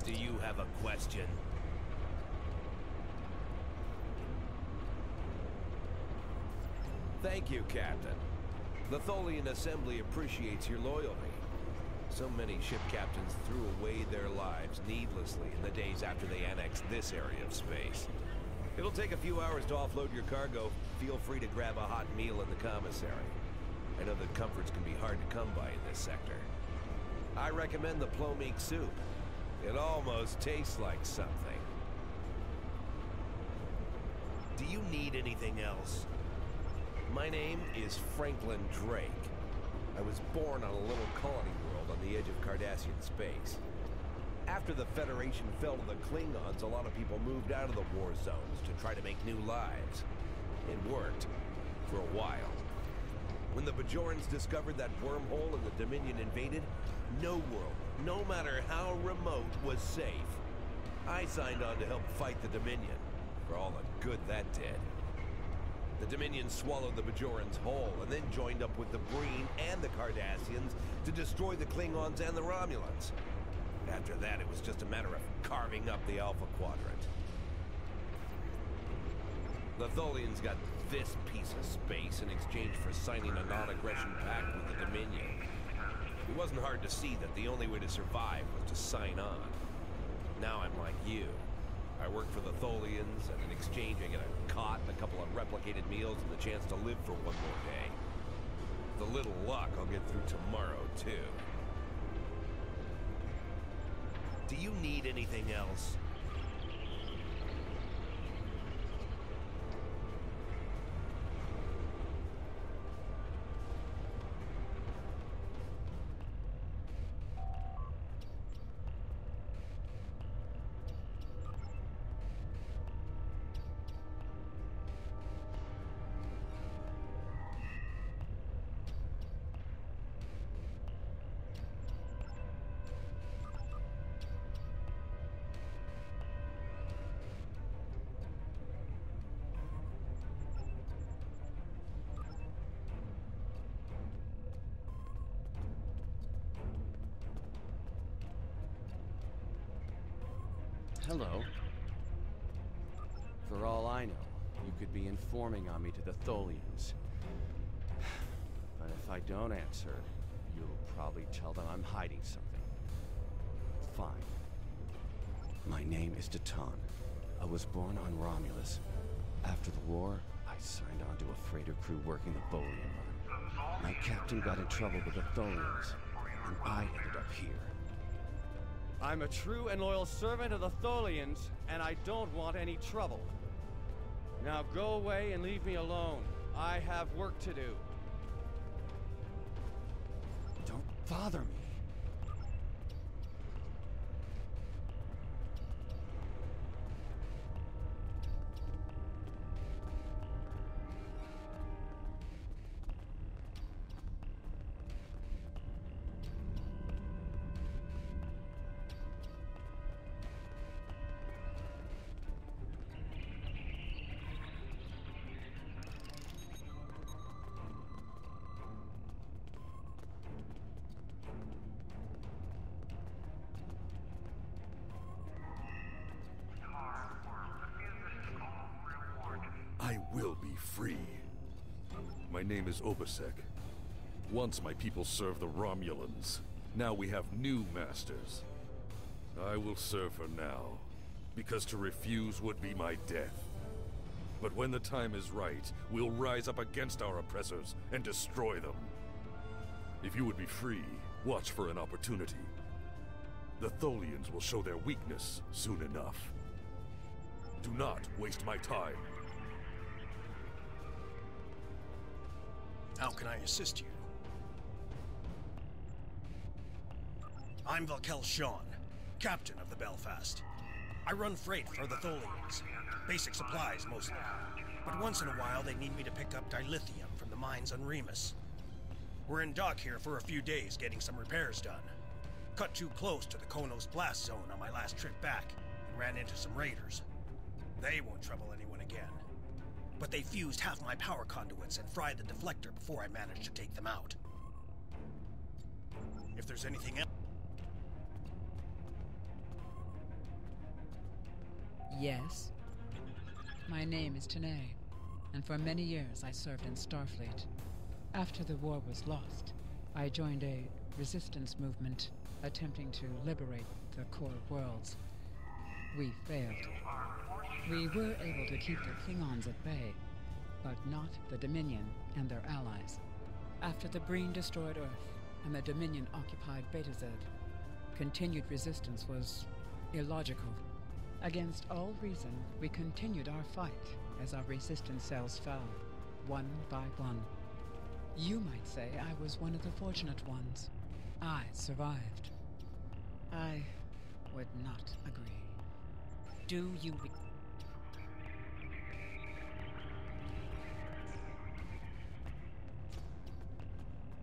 Do you have a question? Thank you, Captain. The Tholian Assembly appreciates your loyalty. So many ship captains threw away their lives needlessly in the days after they annexed this area of space. It'll take a few hours to offload your cargo. Feel free to grab a hot meal in the commissary. I know that comforts can be hard to come by in this sector. I recommend the plomeek soup. It almost tastes like something. Do you need anything else? My name is Franklin Drake. I was born on a little colony world on the edge of Cardassian space. After the Federation fell to the Klingons, a lot of people moved out of the war zones to try to make new lives. It worked. For a while. When the Bajorans discovered that wormhole and the Dominion invaded, no world, no matter how remote, was safe. I signed on to help fight the Dominion, for all the good that did. The Dominion swallowed the Bajorans whole, and then joined up with the Breen and the Cardassians to destroy the Klingons and the Romulans. After that, it was just a matter of carving up the Alpha Quadrant. The Tholians got this piece of space in exchange for signing a non-aggression pact with the Dominion. It wasn't hard to see that the only way to survive was to sign on. Now I'm like you. I work for the Tholians, and in exchange I get a cot and a couple of replicated meals and the chance to live for one more day. With a little luck, I'll get through tomorrow, too. Do you need anything else? Hello. For all I know, you could be informing on me to the Tholians. But if I don't answer, you'll probably tell them I'm hiding something. Fine. My name is Toons. I was born on Romulus. After the war, I signed on to a freighter crew working the Bolian run. My captain got in trouble with the Tholians, and I ended up here. I'm a true and loyal servant of the Tholians, and I don't want any trouble. Now go away and leave me alone. I have work to do. Don't bother me. I will be free. My name is Obasek. Once my people served the Romulans. Now we have new masters. I will serve her now, because to refuse would be my death. But when the time is right, we'll rise up against our oppressors and destroy them. If you would be free, watch for an opportunity. The Tholians will show their weakness soon enough. Do not waste my time. How can I assist you? I'm Valkel Shawn, captain of the Belfast. I run freight for the Tholians. Basic supplies, mostly. But once in a while, they need me to pick up dilithium from the mines on Remus. We're in dock here for a few days getting some repairs done. Cut too close to the Konos blast zone on my last trip back, and ran into some raiders. They won't trouble anyone again. But they fused half my power conduits and fried the deflector before I managed to take them out. If there's anything else... Yes. My name is Tanae, and for many years I served in Starfleet. After the war was lost, I joined a resistance movement attempting to liberate the core worlds. We failed. We were able to keep the Klingons at bay, but not the Dominion and their allies. After the Breen destroyed Earth and the Dominion occupied Beta Z, continued resistance was illogical. Against all reason, we continued our fight as our resistance cells fell, one by one. You might say I was one of the fortunate ones. I survived. I would not agree. Do you...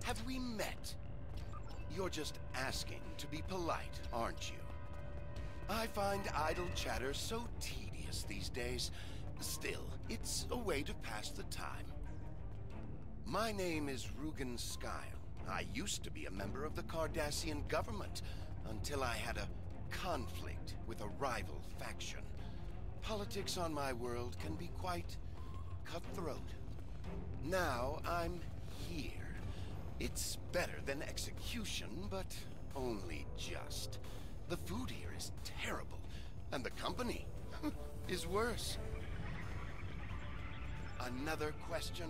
Have we met? You're just asking to be polite, aren't you? I find idle chatter so tedious these days. Still, it's a way to pass the time. My name is Rugen Skyle. I used to be a member of the Cardassian government until I had a conflict with a rival faction. Politics on my world can be quite cutthroat. Now I'm here. It's better than execution, but only just. The food here is terrible, and the company is worse. Another question?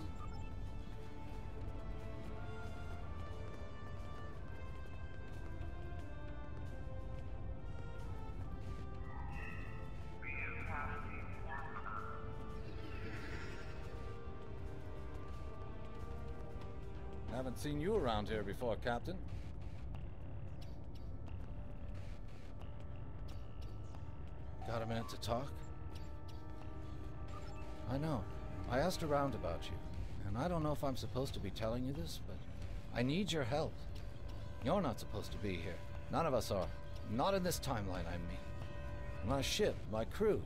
Haven't seen you around here before, Captain. Got a minute to talk? I know. I asked around about you, and I don't know if I'm supposed to be telling you this, but I need your help. You're not supposed to be here. None of us are. Not in this timeline, I mean. My ship, my crew,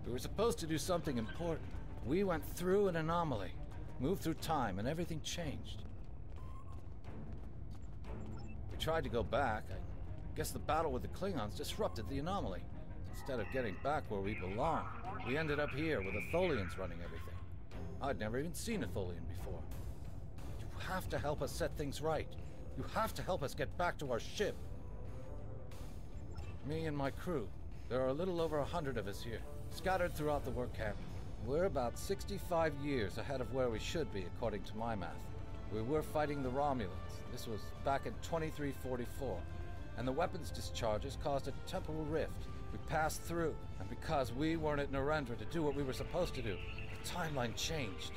we were supposed to do something important. We went through an anomaly, moved through time, and everything changed. We tried to go back. I guess the battle with the Klingons disrupted the anomaly. Instead of getting back where we belong, we ended up here with the Tholians running everything. I'd never even seen a Tholian before. You have to help us set things right. You have to help us get back to our ship. Me and my crew. There are a little over 100 of us here, scattered throughout the work camp. We're about 65 years ahead of where we should be, according to my math. We were fighting the Romulans. This was back in 2344, and the weapons discharges caused a temporal rift. We passed through, and because we weren't at Narendra to do what we were supposed to do, the timeline changed.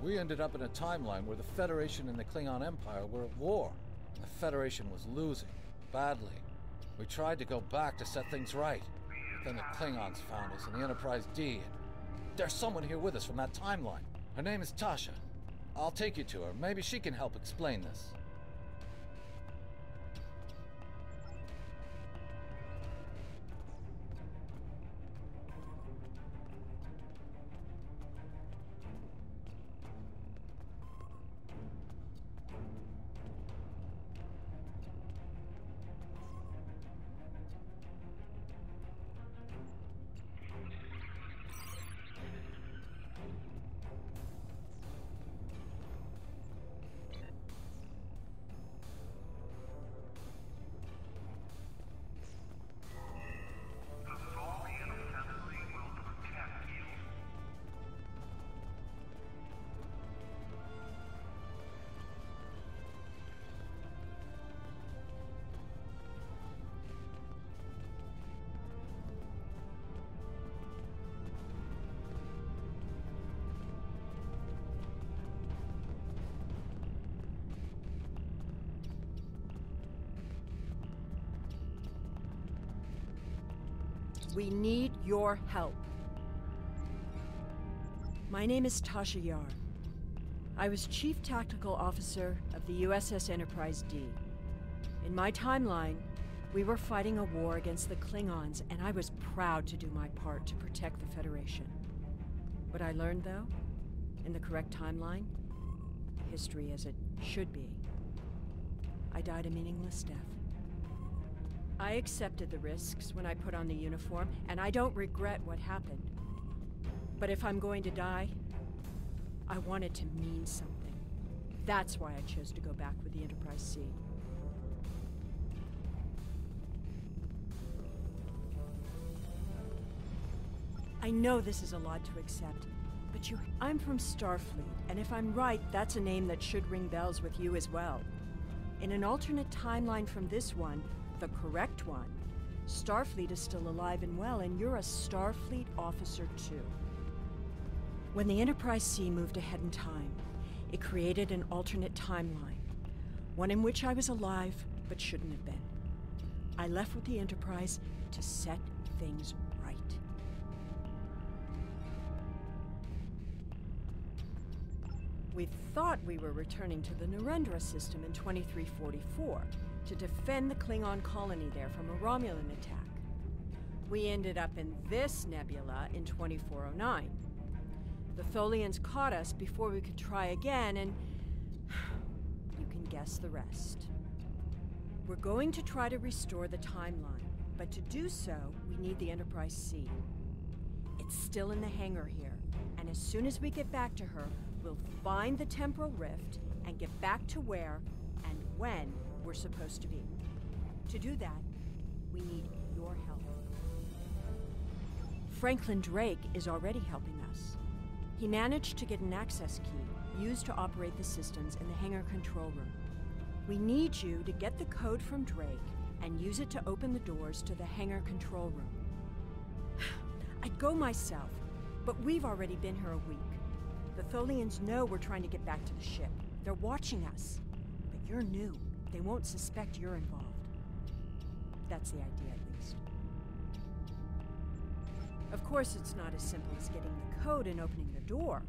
We ended up in a timeline where the Federation and the Klingon Empire were at war. The Federation was losing, badly. We tried to go back to set things right. But then the Klingons found us in the Enterprise D, and there's someone here with us from that timeline. Her name is Tasha. I'll take you to her. Maybe she can help explain this. We need your help. My name is Tasha Yar. I was Chief Tactical Officer of the USS Enterprise D. In my timeline, we were fighting a war against the Klingons, and I was proud to do my part to protect the Federation. What I learned, though, in the correct timeline, history as it should be, I died a meaningless death. I accepted the risks when I put on the uniform, and I don't regret what happened. But if I'm going to die, I want it to mean something. That's why I chose to go back with the Enterprise C. I know this is a lot to accept, but I'm from Starfleet, and if I'm right, that's a name that should ring bells with you as well. In an alternate timeline from this one, the correct one, Starfleet is still alive and well, and you're a Starfleet officer too. When the Enterprise C moved ahead in time, it created an alternate timeline, one in which I was alive but shouldn't have been. I left with the Enterprise to set things right. We thought we were returning to the Narendra system in 2344 to defend the Klingon colony there from a Romulan attack. We ended up in this nebula in 2409. The Tholians caught us before we could try again, and you can guess the rest. We're going to try to restore the timeline, but to do so, we need the Enterprise C. It's still in the hangar here, and as soon as we get back to her, we'll find the temporal rift and get back to where and when we're supposed to be. To do that, we need your help. Franklin Drake is already helping us. He managed to get an access key used to operate the systems in the hangar control room. We need you to get the code from Drake and use it to open the doors to the hangar control room. I'd go myself, but we've already been here a week. The Tholians know we're trying to get back to the ship. They're watching us. But you're new. They won't suspect you're involved. That's the idea, at least. Of course, it's not as simple as getting the code and opening the door.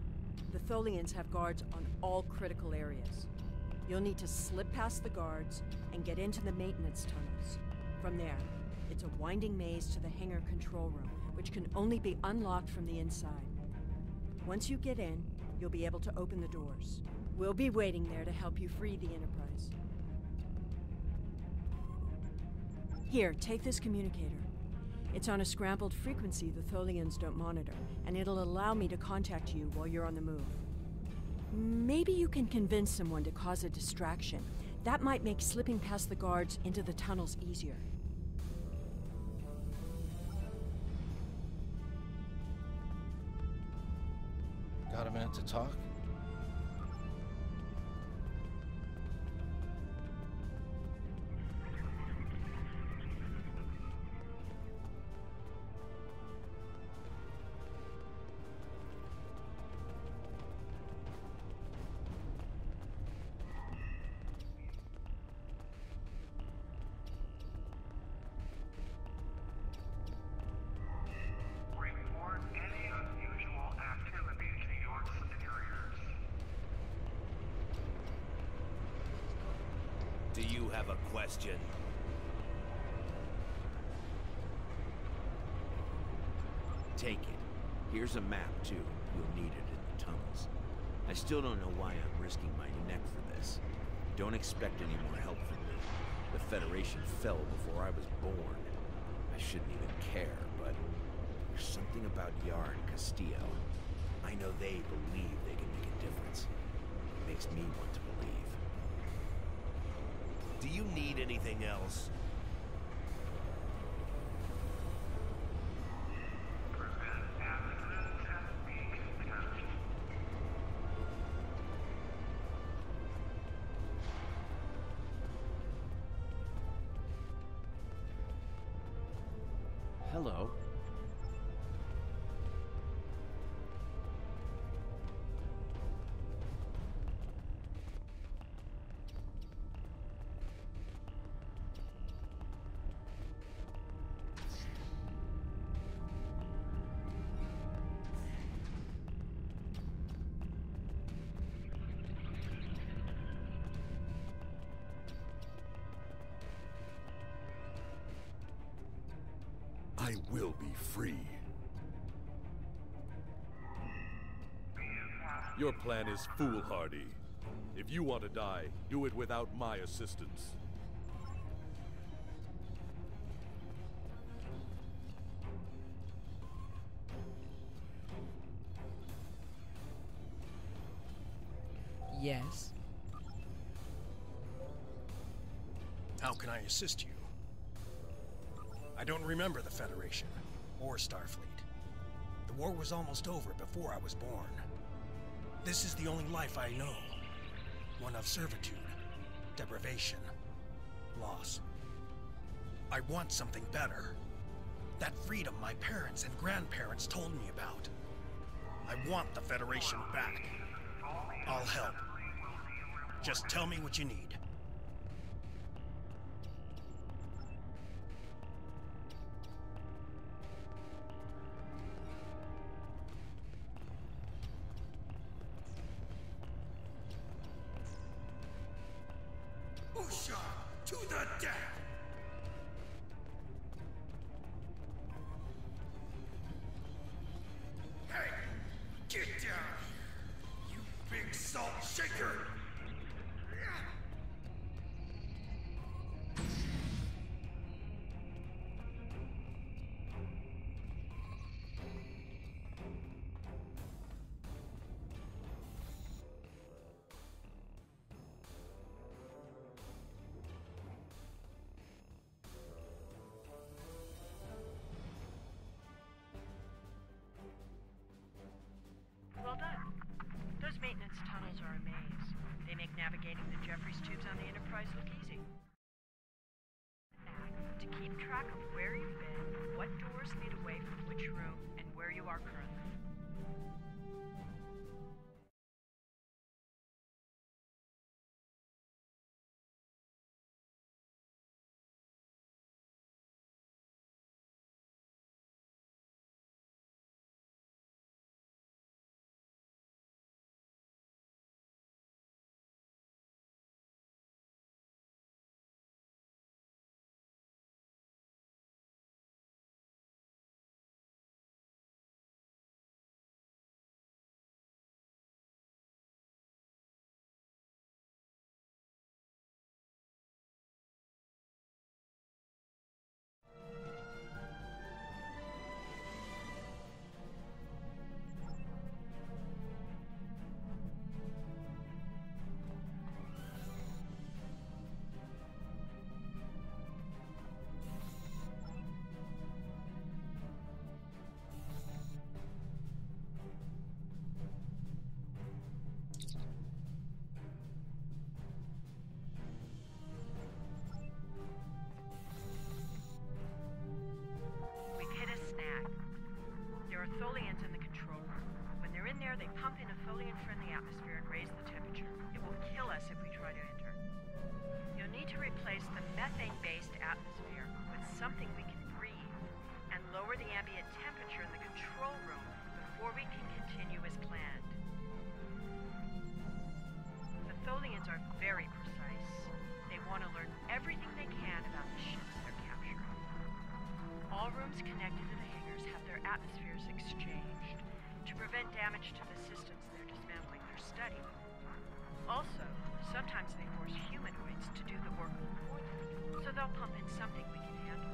The Tholians have guards on all critical areas. You'll need to slip past the guards and get into the maintenance tunnels. From there, it's a winding maze to the hangar control room, which can only be unlocked from the inside. Once you get in, you'll be able to open the doors. We'll be waiting there to help you free the Enterprise. Here, take this communicator. It's on a scrambled frequency the Tholians don't monitor, and it'll allow me to contact you while you're on the move. Maybe you can convince someone to cause a distraction. That might make slipping past the guards into the tunnels easier. Got a minute to talk? Do you have a question? Take it. Here's a map, too. You'll need it in the tunnels. I still don't know why I'm risking my neck for this. Don't expect any more help from me. The Federation fell before I was born. I shouldn't even care, but there's something about Yar and Castillo. I know they believe they can make a difference. It makes me want to believe. Do you need anything else? Hello. I will be free. Your plan is foolhardy. If you want to die, do it without my assistance. Yes? How can I assist you? I don't remember the Federation, or Starfleet. The war was almost over before I was born. This is the only life I know. One of servitude, deprivation, loss. I want something better. That freedom my parents and grandparents told me about. I want the Federation back. I'll help. Just tell me what you need. Usha, to the death! Hey, get down here, you big salt shaker! Well done. Those maintenance tunnels are a maze. They make navigating the Jeffries tubes on the Enterprise look easy. To keep track of where you've been, what doors lead away from which room, and where you are currently. There are Tholians in the control room. When they're in there, they pump in a Tholian-friendly atmosphere and raise the temperature. It will kill us if we try to enter. You'll need to replace the methane-based atmosphere with something we can breathe, and lower the ambient temperature in the control room before we can continue as planned. The Tholians are very precise. They want to learn everything they can about the ships they're capturing. All rooms connected to the hangars have their atmospheres exchanged to prevent damage to the systems they're dismantling or studying. Also, sometimes they force humanoids to do the work for them, so they'll pump in something we can handle.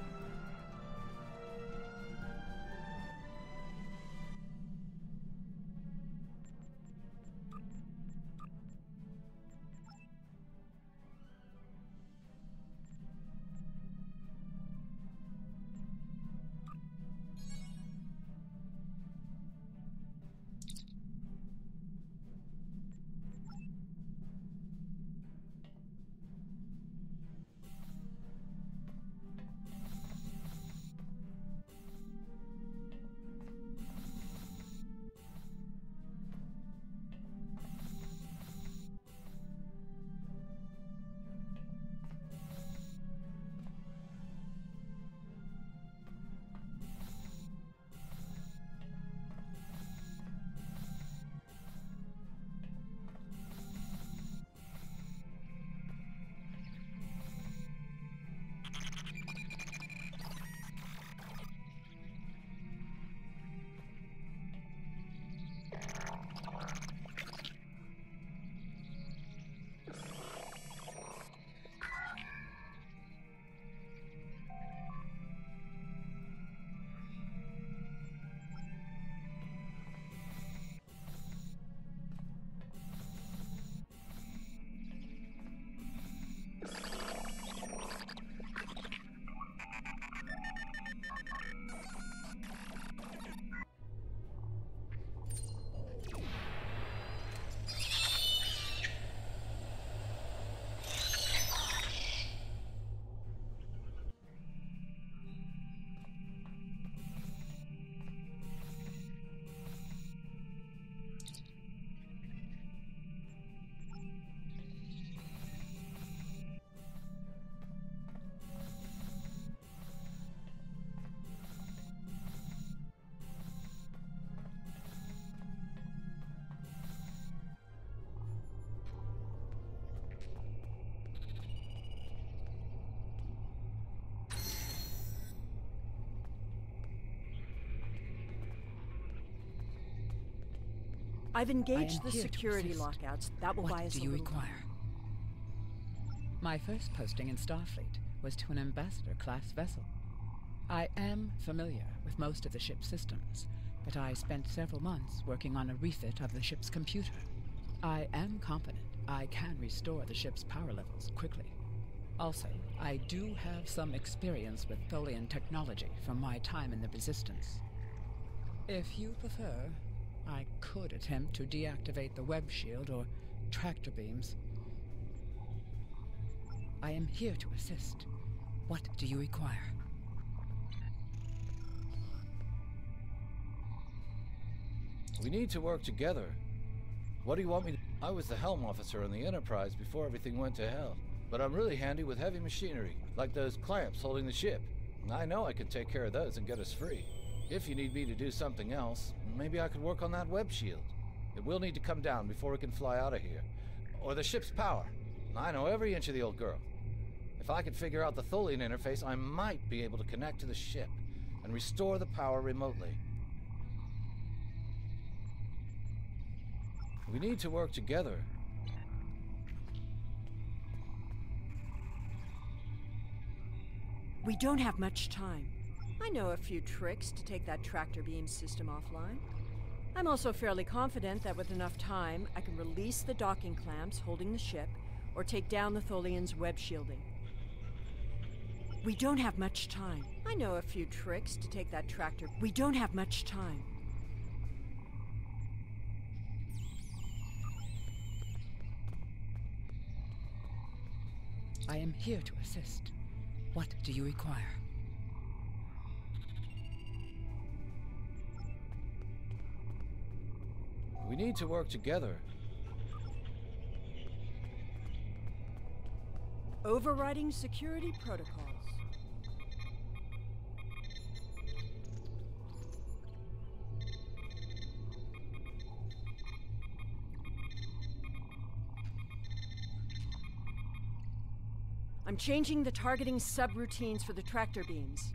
I've I engaged am the here to security assist. lockouts. That will What buy us do a you little require? time. My first posting in Starfleet was to an ambassador-class vessel. I am familiar with most of the ship's systems, but I spent several months working on a refit of the ship's computer. I am confident I can restore the ship's power levels quickly. Also, I do have some experience with Tholian technology from my time in the Resistance. If you prefer, I could attempt to deactivate the web shield or tractor beams. I am here to assist. What do you require? We need to work together. What do you want me to... I was the helm officer on the Enterprise before everything went to hell. But I'm really handy with heavy machinery, like those clamps holding the ship. I know I could take care of those and get us free. If you need me to do something else, maybe I could work on that web shield. It will need to come down before we can fly out of here. Or the ship's power. I know every inch of the old girl. If I could figure out the Tholian interface, I might be able to connect to the ship and restore the power remotely. We need to work together. We don't have much time. I know a few tricks to take that tractor beam system offline. I'm also fairly confident that with enough time, I can release the docking clamps holding the ship or take down the Tholian's web shielding. We don't have much time. I know a few tricks to take that tractor. We don't have much time. I am here to assist. What do you require? We need to work together. Overriding security protocols. I'm changing the targeting subroutines for the tractor beams.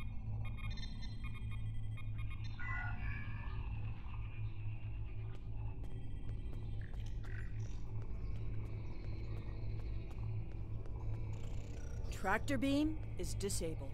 Tractor beam is disabled.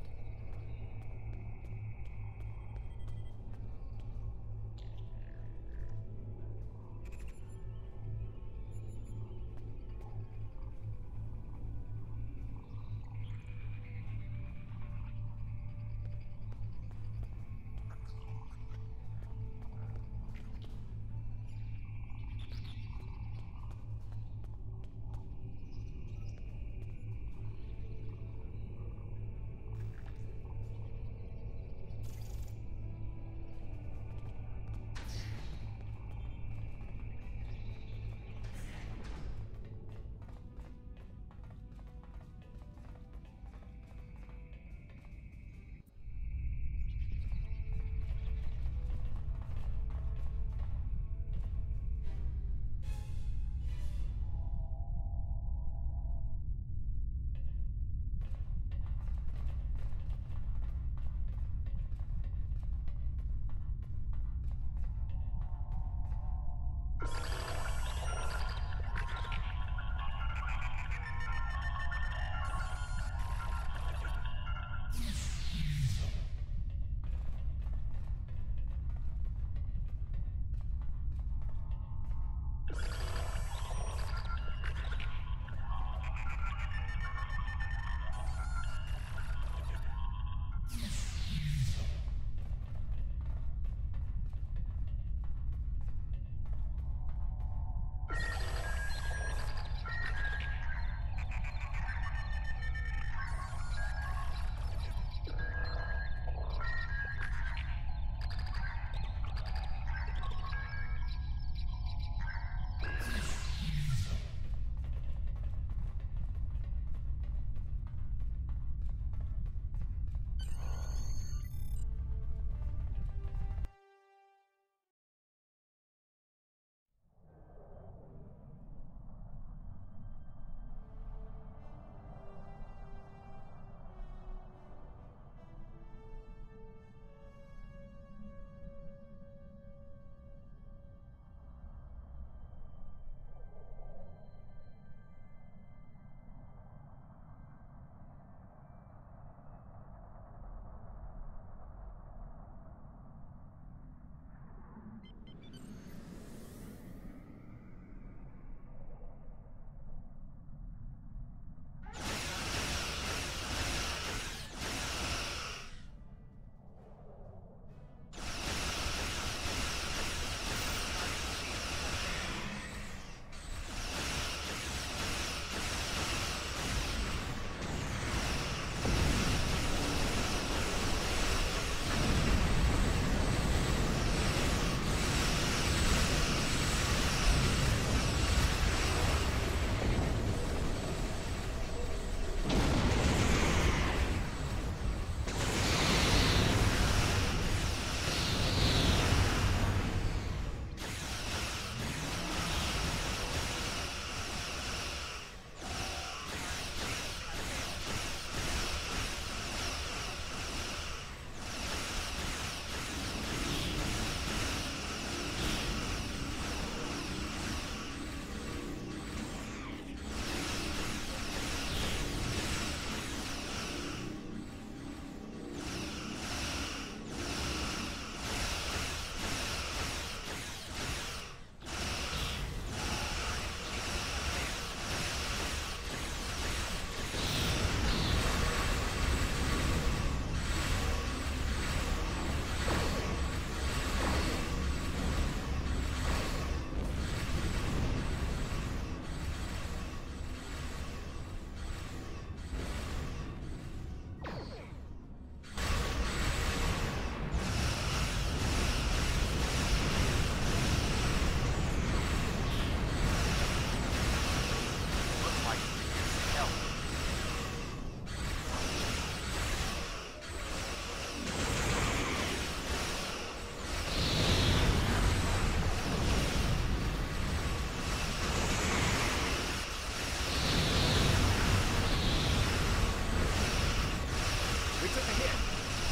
We took a hit.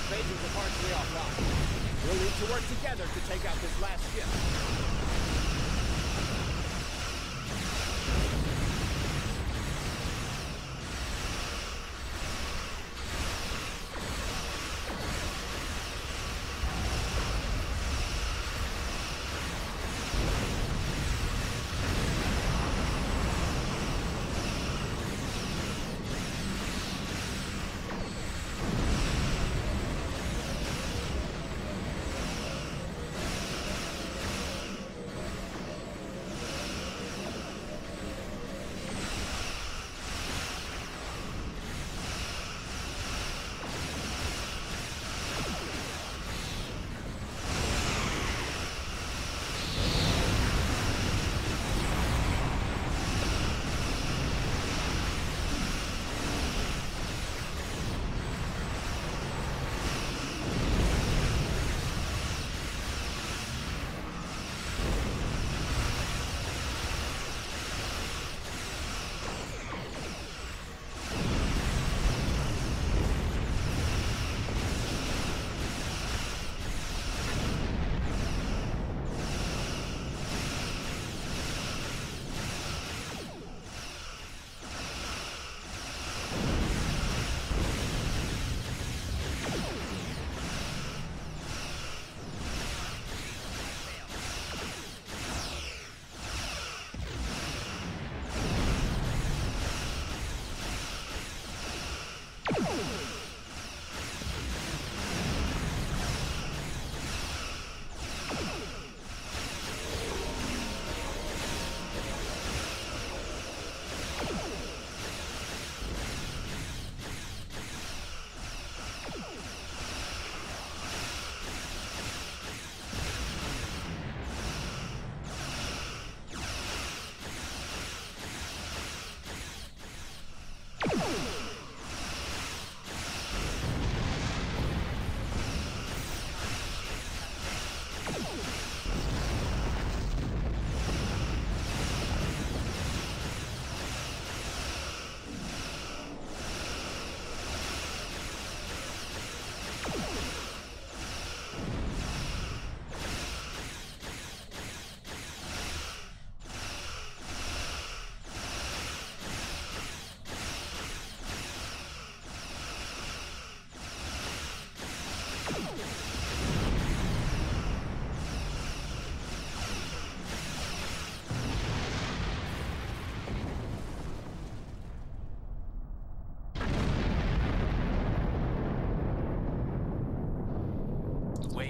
Phases are partially offline. We'll need to work together to take out this last ship.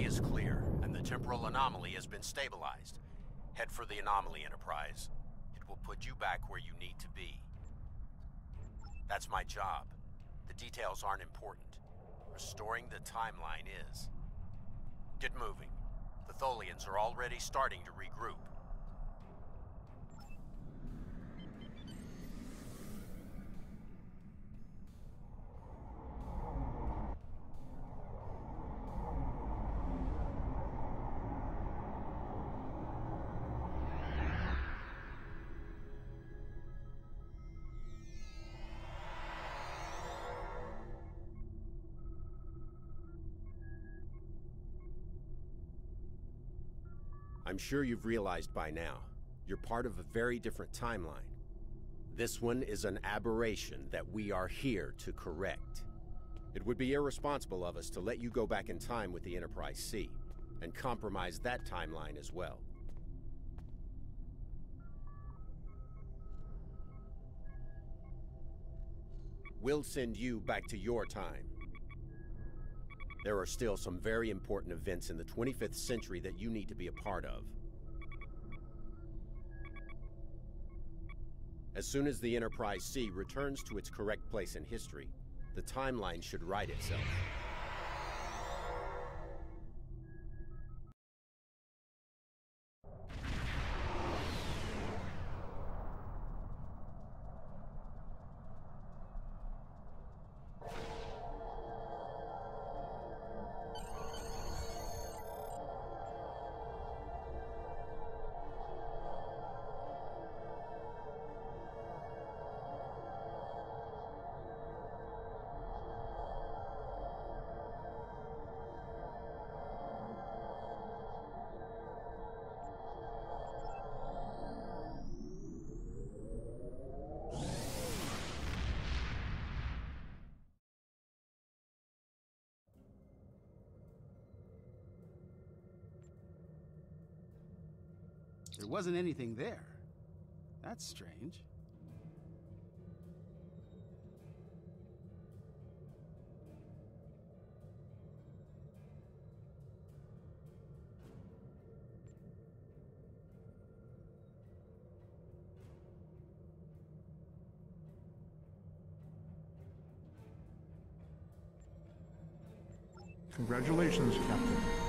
Is clear, and the temporal anomaly has been stabilized. Head for the anomaly, Enterprise. It will put you back where you need to be. That's my job. The details aren't important. Restoring the timeline is. Get moving. The Tholians are already starting to regroup. I'm sure you've realized by now, you're part of a very different timeline. This one is an aberration that we are here to correct. It would be irresponsible of us to let you go back in time with the Enterprise C, and compromise that timeline as well. We'll send you back to your time. There are still some very important events in the 25th century that you need to be a part of. As soon as the Enterprise C returns to its correct place in history, the timeline should right itself. There wasn't anything there. That's strange. Congratulations, Captain.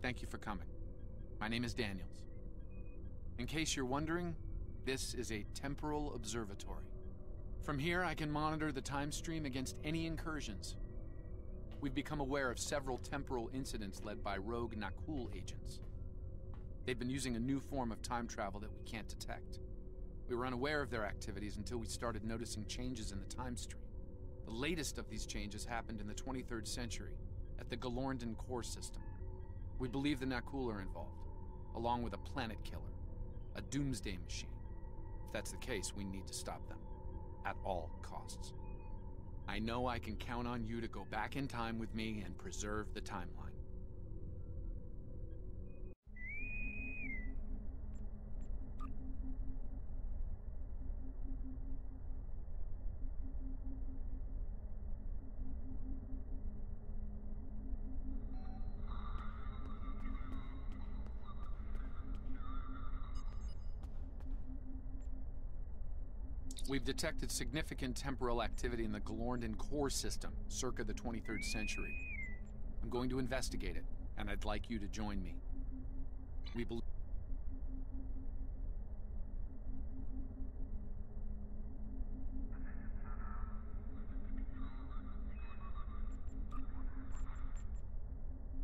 Thank you for coming. My name is Daniels. In case you're wondering, this is a temporal observatory. From here, I can monitor the time stream against any incursions. We've become aware of several temporal incidents led by rogue Nakul agents. They've been using a new form of time travel that we can't detect. We were unaware of their activities until we started noticing changes in the time stream. The latest of these changes happened in the 23rd century at the Galorndon core system. We believe the Nakul are involved, along with a planet killer, a doomsday machine. If that's the case, we need to stop them, at all costs. I know I can count on you to go back in time with me and preserve the timeline. We've detected significant temporal activity in the Galorndon core system, circa the 23rd century. I'm going to investigate it, and I'd like you to join me. We believe...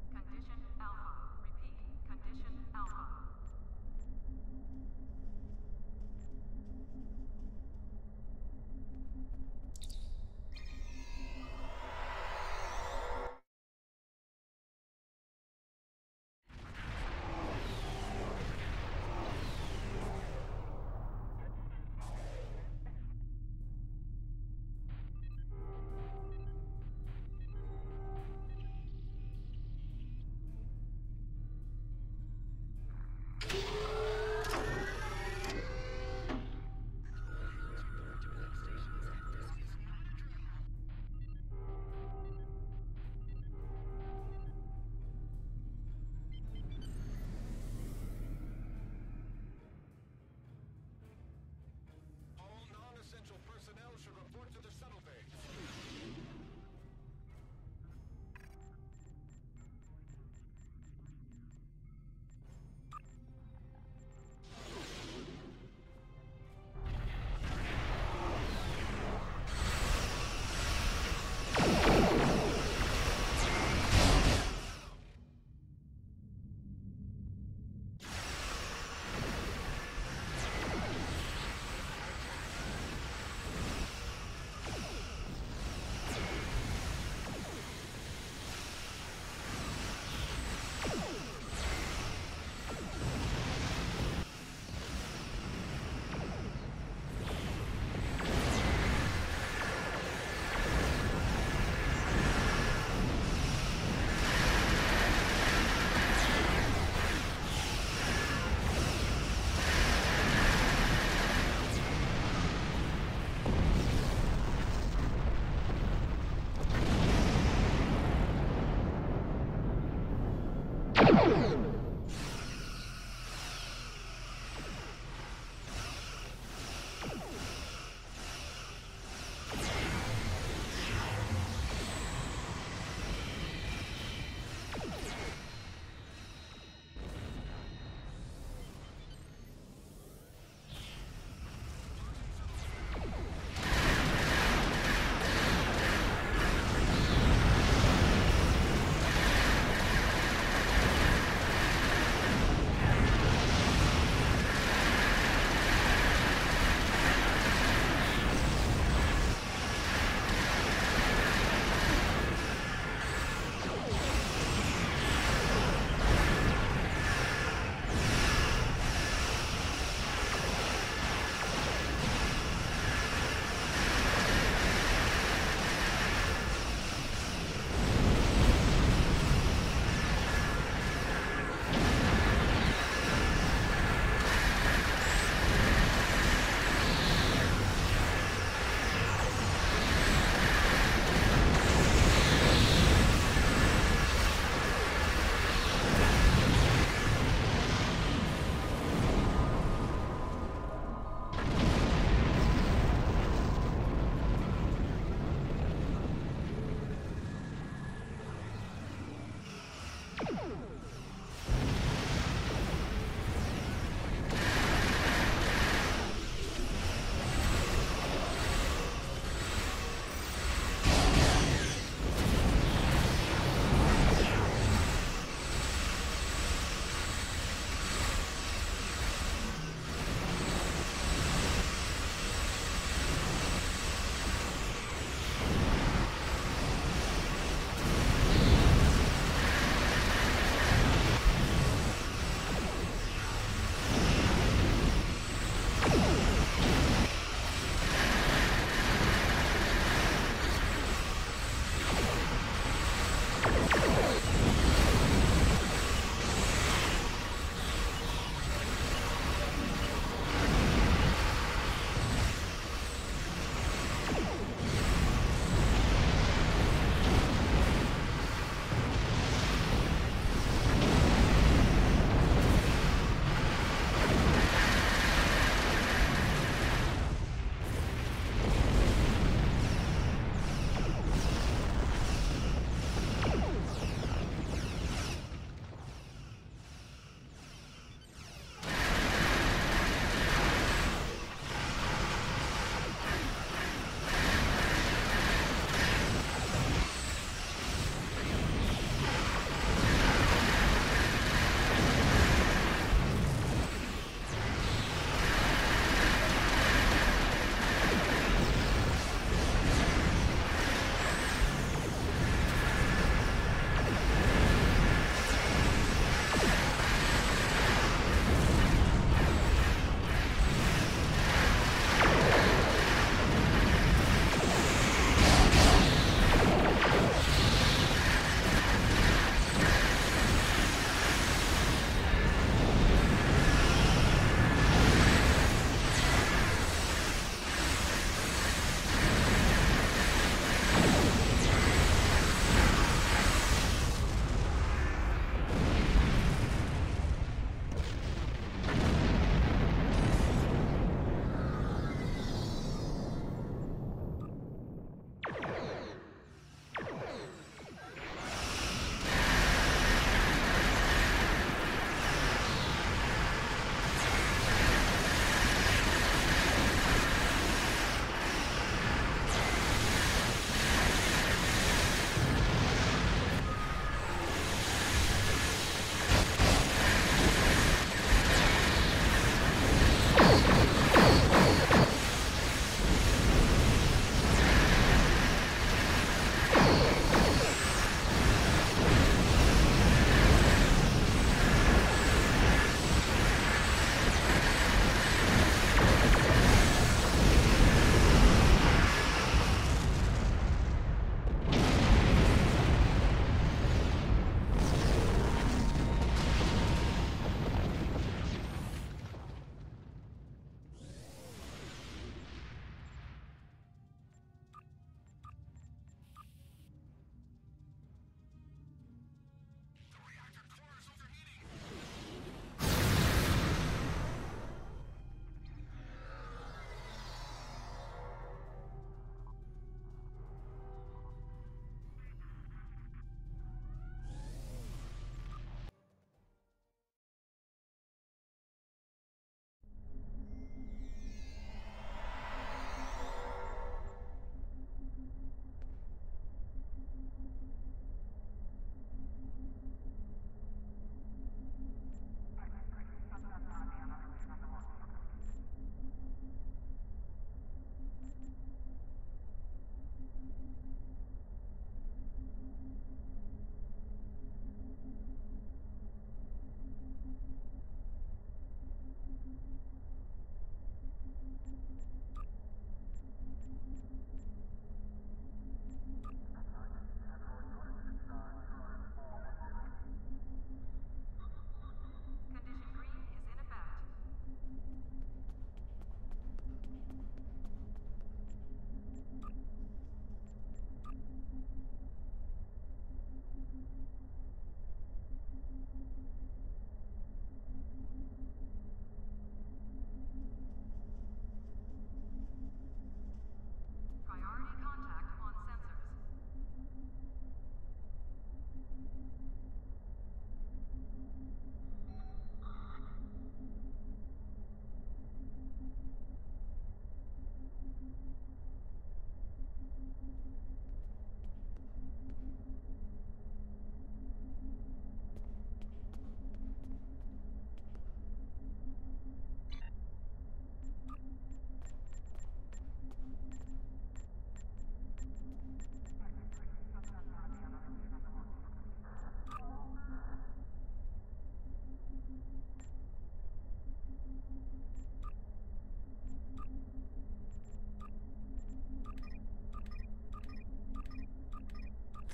Condition Alpha. Repeat, Condition Alpha.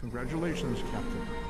Congratulations, Captain.